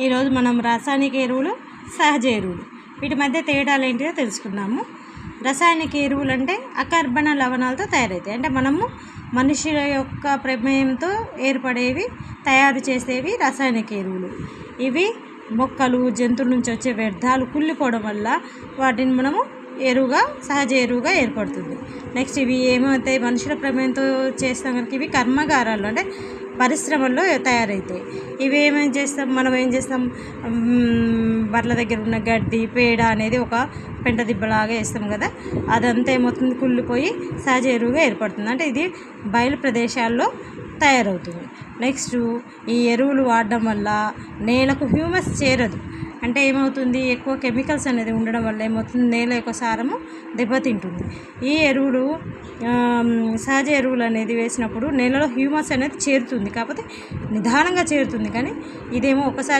ఈరోజు మనం రాసాయనిక ఎరువులు, సహజ ఎరువులు వీటి మధ్య తేడాలు ఏంటిదో తెలుసుకుందాము. రసాయనిక ఎరువులు అంటే అకర్బన లవణాలతో తయారవుతాయి. అంటే మనము మనుషుల యొక్క ప్రమేయంతో ఏర్పడేవి, తయారు చేసేవి రసాయనిక ఎరువులు. ఇవి మొక్కలు, జంతువుల నుంచి వచ్చే వ్యర్థాలు కుళ్ళిపోవడం వల్ల వాటిని మనము ఎరువుగా, సహజ ఎరువుగా ఏర్పడుతుంది. నెక్స్ట్ ఇవి ఏమవుతాయి, మనుషుల ప్రమేయంతో చేస్తాం కనుక ఇవి కర్మాగారాలు అంటే పరిశ్రమల్లో తయారవుతాయి. ఇవి మనం ఏం చేస్తాం, బర్ల దగ్గర ఉన్న గడ్డి, పేడ అనేది ఒక పెంట దిబ్బలాగా వేస్తాం కదా, అదంతా ఏమవుతుంది, కుళ్ళిపోయి సహజ ఎరువుగా ఏర్పడుతుంది. అంటే ఇది బయలు ప్రదేశాల్లో తయారవుతుంది. నెక్స్ట్ ఈ ఎరువులు వాడడం వల్ల నేలకు హ్యూమస్ చేరదు. అంటే ఏమవుతుంది, ఎక్కువ కెమికల్స్ అనేది ఉండడం వల్ల ఏమవుతుంది, నేల యొక్క సారము దెబ్బతింటుంది. ఈ ఎరువులు సహజ ఎరువులు అనేది వేసినప్పుడు నేలలో హ్యూమస్ అనేది చేరుతుంది, కాకపోతే నిదానంగా చేరుతుంది. కానీ ఇదేమో ఒకసారి